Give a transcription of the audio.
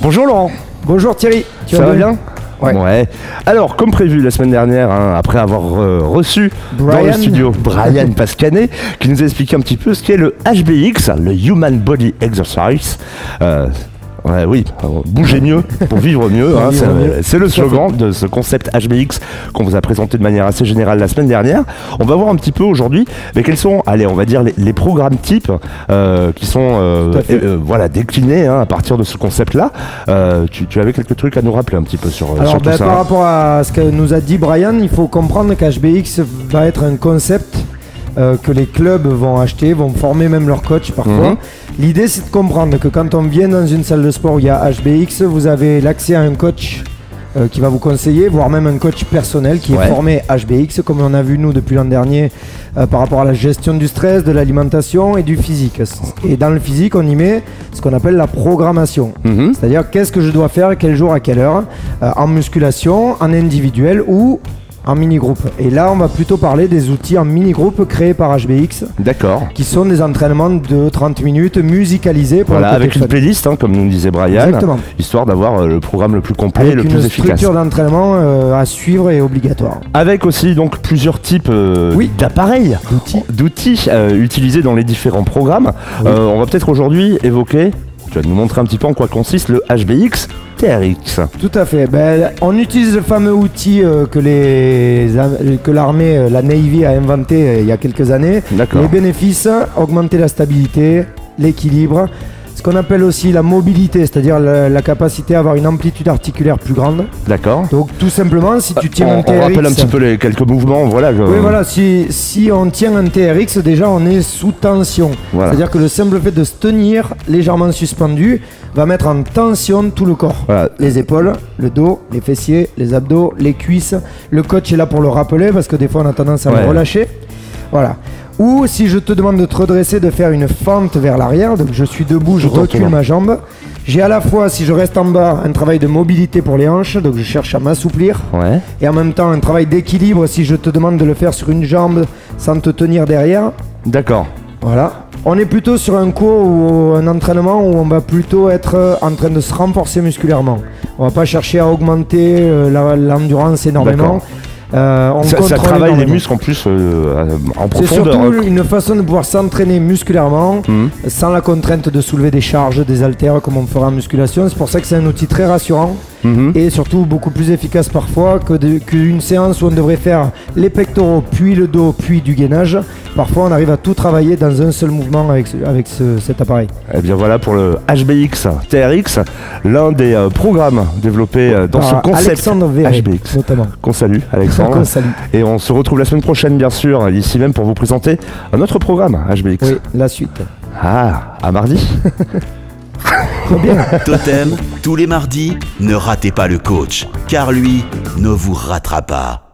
Bonjour Laurent. Bonjour Thierry, Ça va bien? Ouais. Alors, comme prévu la semaine dernière, après avoir reçu dans le studio Brian Pascanet, qui nous a expliqué un petit peu ce qu'est le HBX, le Human Body Exercise. Oui, bouger mieux pour vivre mieux, c'est le slogan de ce concept HBX qu'on vous a présenté de manière assez générale la semaine dernière. On va voir un petit peu aujourd'hui quels sont, on va dire les programmes types qui sont déclinés à partir de ce concept-là. Tu avais quelques trucs à nous rappeler un petit peu sur tout ça. Par rapport à ce que nous a dit Brian, il faut comprendre qu'HBX va être un concept que les clubs vont acheter, vont former même leur coach parfois. L'idée, c'est de comprendre que quand on vient dans une salle de sport où il y a HBX, vous avez l'accès à un coach qui va vous conseiller, voire même un coach personnel qui est formé HBX, comme on a vu nous depuis l'an dernier par rapport à la gestion du stress, de l'alimentation et du physique. Et dans le physique, on y met ce qu'on appelle la programmation. C'est-à-dire qu'est-ce que je dois faire, quel jour, à quelle heure, en musculation, en individuel ou en mini-groupe. Et là, on va plutôt parler des outils en mini-groupe créés par HBX. D'accord. Qui sont des entraînements de 30 minutes musicalisés. Avec une playlist, comme nous disait Brian. Exactement. Histoire d'avoir le programme le plus complet et le plus efficace. Une structure d'entraînement à suivre et obligatoire. Avec aussi donc plusieurs types d'appareils, d'outils utilisés dans les différents programmes. On va peut-être aujourd'hui évoquer, tu vas nous montrer un petit peu en quoi consiste le HBX TRX. Tout à fait. On utilise le fameux outil que l'armée, la Navy a inventé il y a quelques années. Les bénéfices, augmenter la stabilité, l'équilibre, ce qu'on appelle aussi la mobilité, c'est-à-dire la capacité à avoir une amplitude articulaire plus grande. D'accord. Donc tout simplement, si tu tiens un TRX... On rappelle un petit peu les quelques mouvements, si on tient un TRX, déjà on est sous tension. C'est-à-dire que le simple fait de se tenir légèrement suspendu va mettre en tension tout le corps. Les épaules, le dos, les fessiers, les abdos, les cuisses. Le coach est là pour le rappeler parce que des fois on a tendance à le relâcher. Voilà. Ou si je te demande de te redresser, de faire une fente vers l'arrière, donc je suis debout, je recule ma jambe. J'ai à la fois, si je reste en bas, un travail de mobilité pour les hanches, donc je cherche à m'assouplir. Et en même temps, un travail d'équilibre si je te demande de le faire sur une jambe sans te tenir derrière. D'accord. Voilà. On est plutôt sur un cours ou un entraînement où on va plutôt être en train de se renforcer musculairement. On va pas chercher à augmenter l'endurance énormément. Ça travaille les muscles en plus en profondeur. C'est surtout une façon de pouvoir s'entraîner musculairement sans la contrainte de soulever des charges, des haltères comme on fera en musculation. C'est pour ça que c'est un outil très rassurant et surtout beaucoup plus efficace parfois qu'une séance où on devrait faire les pectoraux, puis le dos, puis du gainage. Parfois on arrive à tout travailler dans un seul mouvement avec cet appareil. Et bien voilà pour le HBX TRX, l'un des programmes développés dans ce concept Alexandre Véret, HBX notamment. Qu'on salue Alexandre. Et on se retrouve la semaine prochaine bien sûr, ici même pour vous présenter un autre programme HBX. Oui, la suite. À mardi. Totem, tous les mardis, ne ratez pas le coach, car lui ne vous ratera pas.